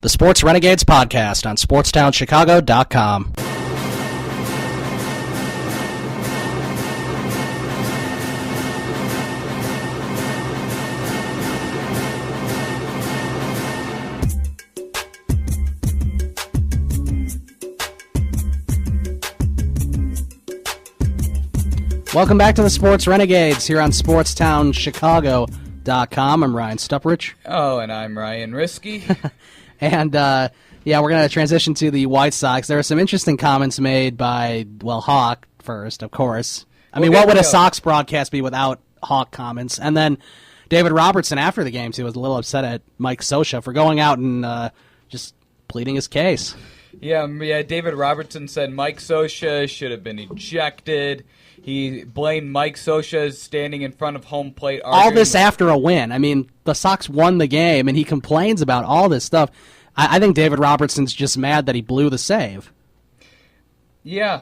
The Sports Renegades podcast on SportsTownChicago.com. Welcome back to the Sports Renegades here on SportsTownChicago.com. I'm Ryan Stuprich. Oh, and I'm Ryan Risky. And, we're going to transition to the White Sox. There are some interesting comments made by, Hawk first, of course. What would a Sox broadcast be without Hawk comments? And then David Robertson after the game, too, was a little upset at Mike Scioscia for going out and just pleading his case. Yeah, David Robertson said Mike Scioscia should have been ejected. He blamed Mike Scioscia standing in front of home plate. All this after a win. The Sox won the game, and he complains about all this stuff. I think David Robertson's just mad that he blew the save. Yeah.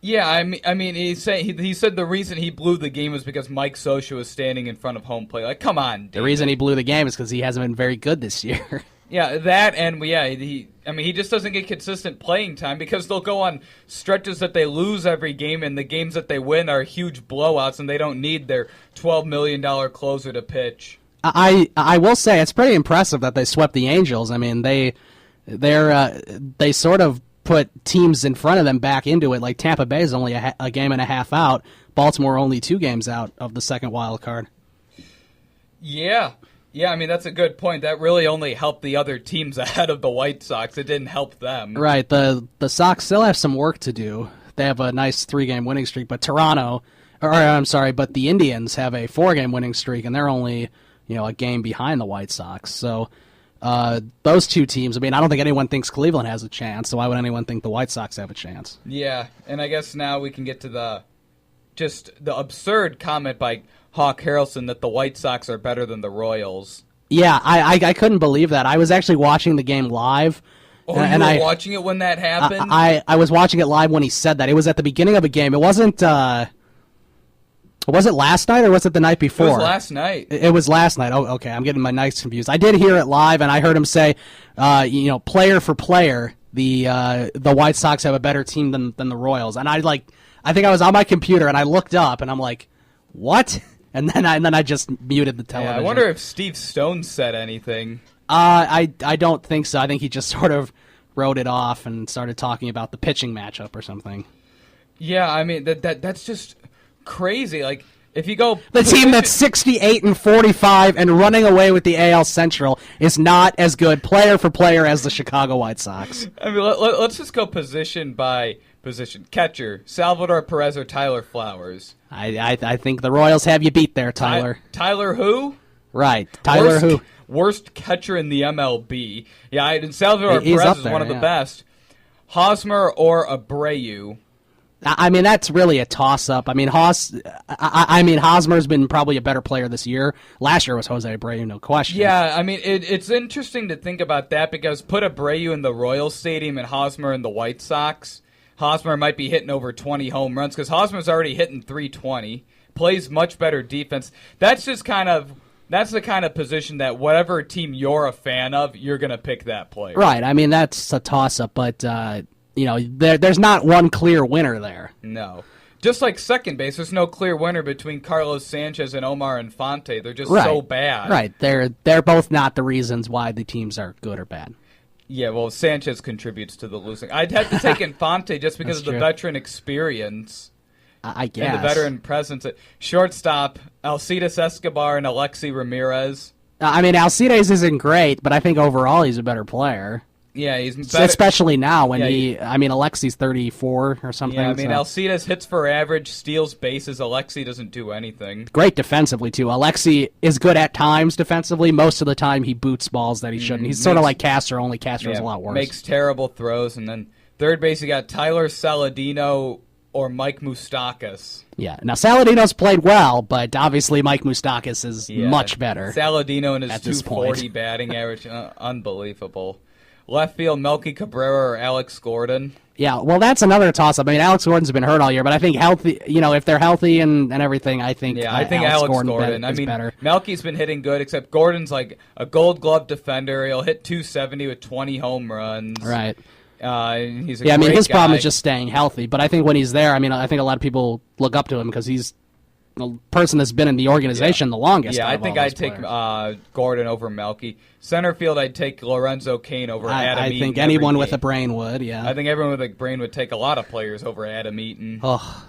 He said the reason he blew the game was because Mike Scioscia was standing in front of home plate. Like, come on, David. The reason he blew the game is because he hasn't been very good this year. Yeah, that and he just doesn't get consistent playing time because they'll go on stretches that they lose every game, and the games that they win are huge blowouts, and they don't need their $12 million closer to pitch. I will say it's pretty impressive that they swept the Angels. They sort of put teams in front of them back into it. Like Tampa Bay is only a game and a half out. Baltimore only 2 games out of the second wild card. Yeah. Yeah, that's a good point. That really only helped the other teams ahead of the White Sox. It didn't help them. Right. The Sox still have some work to do. They have a nice 3-game winning streak, but but the Indians have a 4-game winning streak, and they're only, a game behind the White Sox. So those two teams, I don't think anyone thinks Cleveland has a chance, so why would anyone think the White Sox have a chance? Yeah, and I guess now we can get to the absurd comment by Hawk Harrelson that the White Sox are better than the Royals. Yeah, I couldn't believe that. I was actually watching the game live. Oh, you were watching it when that happened? I was watching it live when he said that. It was at the beginning of a game. It wasn't... was it last night or was it the night before? It was last night. It was last night. Oh, okay. I'm getting my nights confused. I did hear it live, and I heard him say, player for player, the White Sox have a better team than the Royals. And I think I was on my computer, and I looked up, and I'm like, what? And then I just muted the television. Yeah, I wonder if Steve Stone said anything. I don't think so. I think he just sort of wrote it off and started talking about the pitching matchup or something. Yeah, that's just crazy. Like, if you go... The team that's 68-45 and running away with the AL Central is not as good player for player as the Chicago White Sox. Let's just go position by position. Catcher, Salvador Perez or Tyler Flowers? I think the Royals have you beat there, Tyler. Tyler who? Right, Tyler who? Worst catcher in the MLB. Yeah, Salvador Perez is one of the best. Hosmer or Abreu? That's really a toss-up. Hosmer's been probably a better player this year. Last year was Jose Abreu, no question. Yeah, it's interesting to think about that because put Abreu in the Royals Stadium and Hosmer in the White Sox. Hosmer might be hitting over 20 home runs because Hosmer's already hitting 320. Plays much better defense. That's the kind of position that whatever team you're a fan of, you're going to pick that player. Right. That's a toss-up, but... there's not one clear winner there. No. Just like second base, there's no clear winner between Carlos Sanchez and Omar Infante. They're just so bad. Right. They're both not the reasons why the teams are good or bad. Yeah, well, Sanchez contributes to the losing. I'd have to take Infante just because of the veteran experience. I guess. And the veteran presence. At shortstop, Alcides Escobar and Alexi Ramirez. Alcides isn't great, but I think overall he's a better player. Yeah, he's better. Especially now when Alexi's 34 or something. Yeah, Alcides hits for average, steals bases. Alexi doesn't do anything. Great defensively, too. Alexi is good at times defensively. Most of the time he boots balls that he shouldn't. He's sort of like Castro, only Castro's a lot worse. Makes terrible throws. And then third base, you got Tyler Saladino or Mike Moustakas. Yeah, now Saladino's played well, but obviously Mike Moustakas is much better. Saladino and his 240 batting average, unbelievable. left field, Melky Cabrera or Alex Gordon. Yeah, well, that's another toss-up. I mean, Alex Gordon's been hurt all year, but I think healthy. If they're healthy and everything, I think. Yeah, I think Alex Gordon. is better. Melky's been hitting good, except Gordon's like a Gold Glove defender. He'll hit 270 with 20 home runs. Right. He's a great his guy. problem is just staying healthy. But I think when he's there, I think a lot of people look up to him because he's the person that's been in the organization the longest. Yeah, I think I'd take Gordon over Melky. Center field, I'd take Lorenzo Cain over Adam Eaton. I think anyone with a brain would, yeah. I think everyone with a brain would take a lot of players over Adam Eaton. Oh.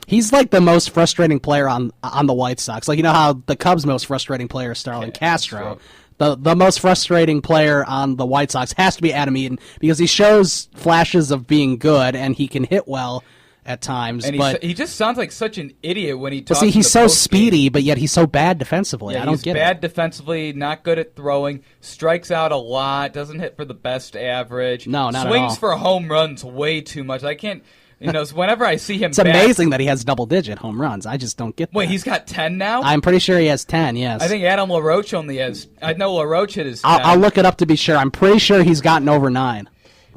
He's like the most frustrating player on the White Sox. Like, you know how the Cubs' most frustrating player is Starlin Castro. The most frustrating player on the White Sox has to be Adam Eaton because he shows flashes of being good and he can hit well at times. And he just sounds like such an idiot when he talks. See, he's so speedy, but yet he's so bad defensively. I don't get it. He's bad defensively, not good at throwing, strikes out a lot, doesn't hit for the best average. No, not swings at all. for home runs way too much. I can't. Whenever I see him, it's amazing that he has double-digit home runs. I just don't get that. Wait, he's got 10 now? I'm pretty sure he has 10, yes. I think Adam LaRoche only has. I know LaRoche hit his 10. I'll look it up to be sure. I'm pretty sure he's gotten over 9.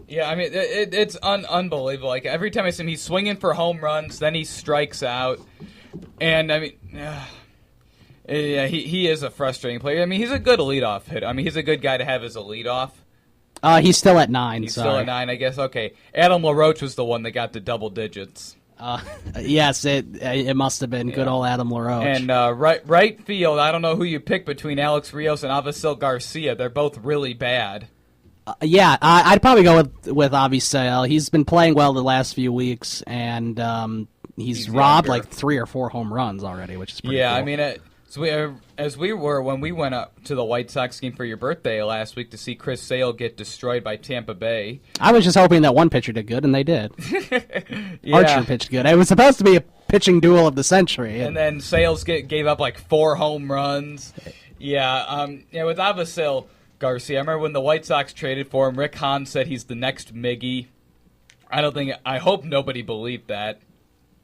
Yeah, I mean, it's unbelievable. Like, every time I see him, he's swinging for home runs, then he strikes out. And, I mean, he is a frustrating player. I mean, he's a good leadoff hitter. I mean, he's a good guy to have as a leadoff. He's still at 9. He's still at 9, I guess. Okay. Adam LaRoche was the one that got to double digits. Yes, it must have been good old Adam LaRoche. And right field, I don't know who you pick between Alex Rios and Avisail Garcia. They're both really bad. I'd probably go with Avisail. He's been playing well the last few weeks, and he's robbed like 3 or 4 home runs already, which is pretty cool. I mean, when we went up to the White Sox game for your birthday last week to see Chris Sale get destroyed by Tampa Bay. I was just hoping that one pitcher did good, and they did. Archer pitched good. It was supposed to be a pitching duel of the century. And then Sales gave up like 4 home runs. With Avisail Garcia, I remember when the White Sox traded for him, Rick Hahn said he's the next Miggy. I hope nobody believed that.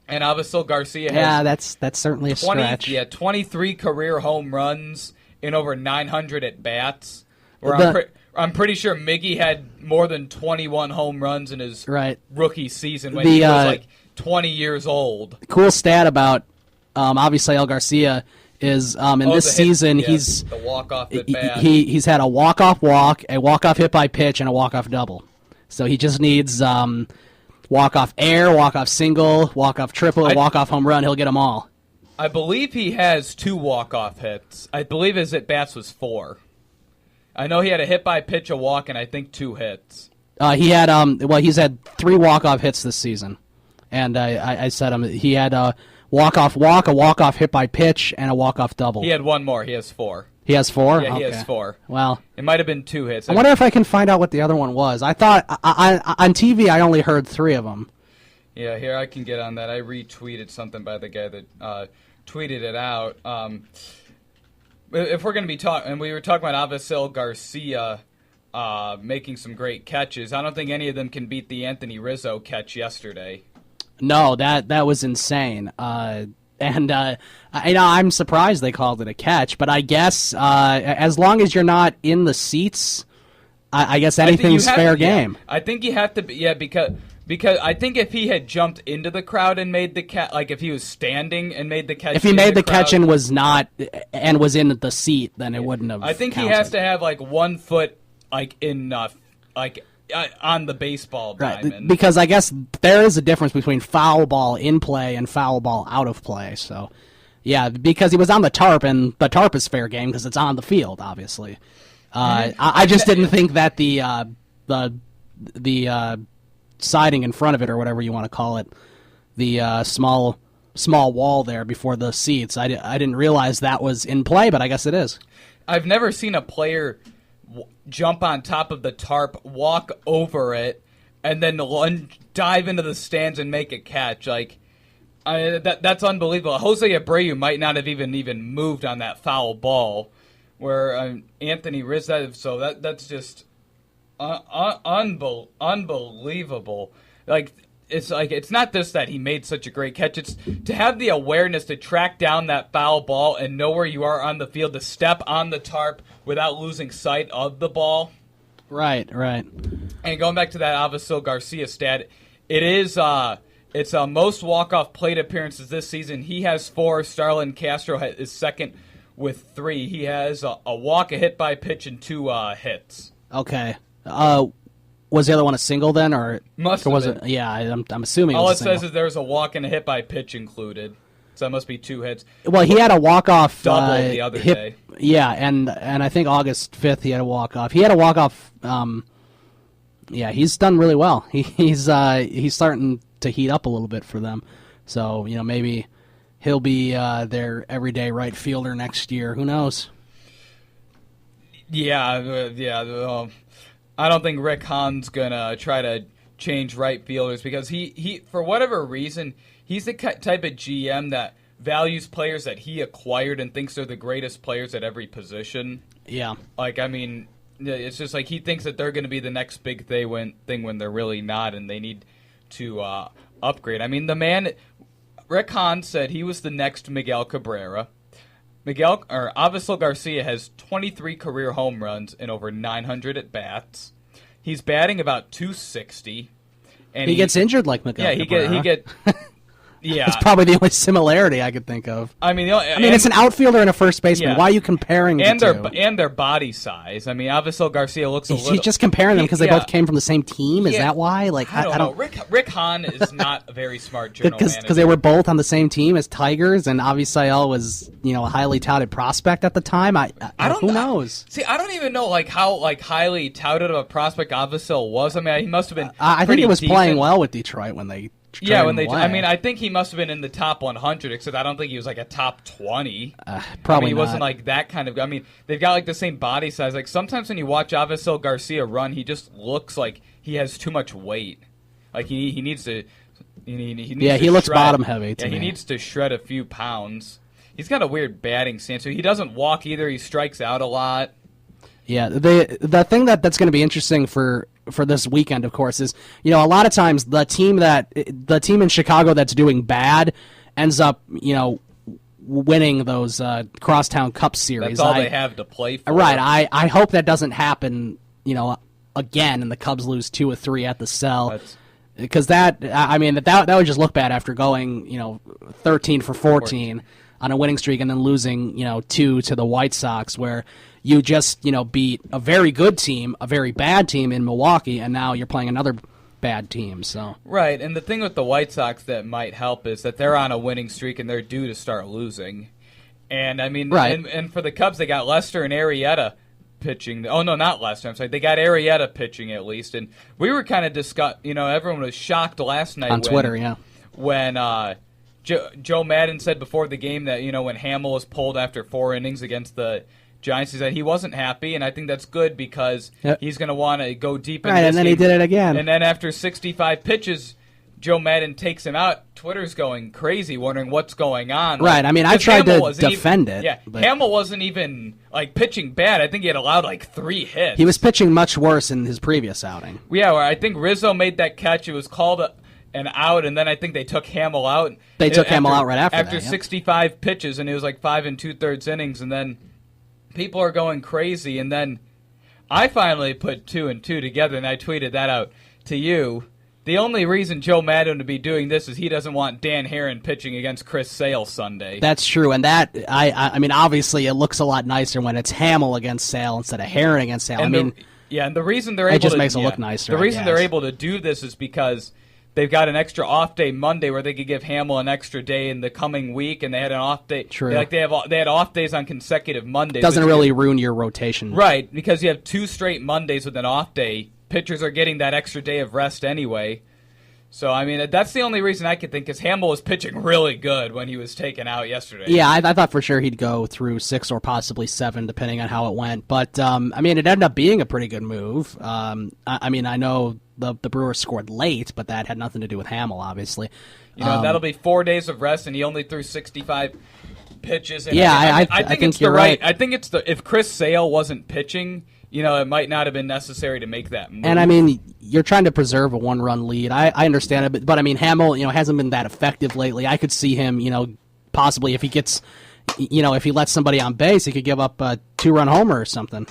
And Avisail Garcia has that's certainly a stretch. 23 career home runs in over 900 at bats. I'm pretty sure Miggy had more than 21 home runs in his rookie season when he was like 20 years old. Cool stat about Avisail Garcia is in this season he's the walk-off at bat. He's had a walk-off walk, a walk-off hit by pitch, and a walk-off double. So he just needs walk-off air, walk-off single, walk-off triple, walk-off home run. He'll get them all. I believe he has 2 walk-off hits. I believe his at-bats was 4. I know he had a hit by pitch, a walk, and I think 2 hits. He's had 3 walk-off hits this season. And I said he had a walk-off walk, a walk-off hit by pitch, and a walk-off double. He had 1 more. He has 4. He has 4? Yeah, he has 4. Well, it might have been 2 hits. I wonder if I can find out what the other one was. I thought on TV I only heard 3 of them. Yeah, here I can get on that. I retweeted something by the guy that tweeted it out. If we're going to be talking, and we were talking about Avisail Garcia making some great catches, I don't think any of them can beat the Anthony Rizzo catch yesterday. No, that was insane. I'm surprised they called it a catch, but I guess as long as you're not in the seats, I guess anything's fair game. I think you have to be, because I think if he had jumped into the crowd and made the catch, like if he was standing and made the catch, if he made the catch and was in the seat, then it wouldn't have. I think counted. He has to have like 1 foot on the baseball diamond. Because I guess there is a difference between foul ball in play and foul ball out of play. So, yeah, because he was on the tarp, and the tarp is fair game because it's on the field, obviously. I just didn't think that the siding in front of it, or whatever you want to call it, the small wall there before the seats, I didn't realize that was in play, but I guess it is. I've never seen a player jump on top of the tarp, walk over it, and then dive into the stands and make a catch. That's unbelievable. Jose Abreu might not have even moved on that foul ball, where Anthony Rizzo. So that's just unbelievable. It's not just that he made such a great catch. It's to have the awareness to track down that foul ball and know where you are on the field, to step on the tarp without losing sight of the ball. Right. And going back to that Avisail Garcia stat, it's most walk-off plate appearances this season. He has 4. Starlin Castro is second with 3. He has a walk, a hit by pitch, and 2 hits. Okay. Was the other one a single then, or Must was have it? Yeah, I'm assuming. All it it was a single. says is there's a walk and a hit by pitch included. So that must be 2 hits. Well, he had a walk-off double the other day. Yeah, and I think August 5th he had a walk-off. He had a walk-off. Yeah, he's done really well. He's starting to heat up a little bit for them. So maybe he'll be their everyday right fielder next year. Who knows? Yeah. I don't think Rick Hahn's gonna try to change right fielders because he for whatever reason. He's the type of GM that values players that he acquired and thinks they're the greatest players at every position. Yeah. It's just like he thinks that they're going to be the next big thing when they're really not, and they need to upgrade. I mean, the man, Rick Hahn said he was the next Miguel Cabrera. Avisail Garcia has 23 career home runs and over 900 at-bats. He's batting about 260. And he gets injured like Miguel Cabrera. Yeah, it's probably the only similarity I could think of. I mean, it's an outfielder and a first baseman. Yeah. Why are you comparing the two? And their body size. I mean, Avisail Garcia looks a little... He's just comparing them because they both came from the same team? Is that why? I don't know. Rick Hahn is not a very smart general manager. Because they were both on the same team as Tigers, and Avisail was a highly touted prospect at the time. Who knows? See, I don't even know how highly touted of a prospect Avisail was. I mean, he must have been I think he was decent. Playing well with Detroit when they... I think he must have been in the top 100, except I don't think he was a top 20. Probably he not. wasn't that kind of. I mean, they've got the same body size. Sometimes when you watch Avisail Garcia run, he just looks like he has too much weight. He needs to. He looks bottom heavy. He needs to shred a few pounds. He's got a weird batting stance. So he doesn't walk either. He strikes out a lot. Yeah, the thing that's going to be interesting for this weekend, of course, is a lot of times the team in Chicago that's doing bad ends up winning those Crosstown Cup series. That's all they have to play for. Right. I hope that doesn't happen. Again, and the Cubs lose 2 or 3 at the Cell. Because that would just look bad after going 13 for 14 on a winning streak and then losing 2 to the White Sox, where you just, beat a very good team, a very bad team in Milwaukee, and now you're playing another bad team. So right, and the thing with the White Sox that might help is that they're on a winning streak and they're due to start losing. And I mean, and for the Cubs, they got Lester and Arrieta pitching. Oh no, not Lester. I'm sorry, they got Arrieta pitching at least. And we were kind of everyone was shocked last night on Twitter, when Joe Madden said before the game that when Hamill was pulled after 4 innings against the Giants, he said he wasn't happy, and I think that's good because he's going to want to go deep in this and then game. He did it again. And then after 65 pitches, Joe Madden takes him out. Twitter's going crazy, wondering what's going on. Right. I mean, I tried to defend it. Yeah, Hamill wasn't even pitching bad. I think he had allowed 3 hits. He was pitching much worse in his previous outing. Yeah, where I think Rizzo made that catch. It was called an out, and then I think they took Hamill out. They took Hamill out right after that. After 65 pitches, and it was 5 2/3 innings, and then people are going crazy, and then I finally put 2 and 2 together, and I tweeted that out to you. The only reason Joe Madden would be doing this is he doesn't want Dan Herron pitching against Chris Sale Sunday. That's true, and that I mean, obviously it looks a lot nicer when it's Hamill against Sale instead of Herron against Sale. And the reason they're able to makes it look nicer. The reason they're able to do this is because they've got an extra off day Monday where they could give Hamill an extra day in the coming week, and they had an off day. True. They had off days on consecutive Mondays. Doesn't really ruin your rotation. Right, because you have 2 straight Mondays with an off day. Pitchers are getting that extra day of rest anyway. So, I mean, that's the only reason I could think, because Hamill was pitching really good when he was taken out yesterday. Yeah, I thought for sure he'd go through 6 or possibly 7, depending on how it went. But, I mean, it ended up being a pretty good move. I mean, I know the Brewers scored late, but that had nothing to do with Hamill, obviously. That'll be 4 days of rest, and he only threw 65 pitches. And I think it's you're right. I think it's if Chris Sale wasn't pitching, it might not have been necessary to make that move. And, I mean, you're trying to preserve a 1-run lead. I understand it, but I mean, Hamill, hasn't been that effective lately. I could see him, possibly if he gets, if he lets somebody on base, he could give up a 2-run homer or something.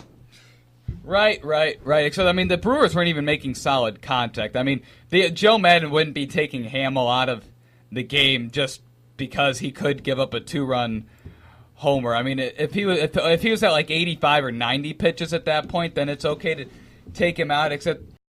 Right. Except, I mean, the Brewers weren't even making solid contact. I mean, Joe Madden wouldn't be taking Hamill out of the game just because he could give up a 2-run homer. I mean, if he was at like 85 or 90 pitches at that point, then it's okay to take him out. Except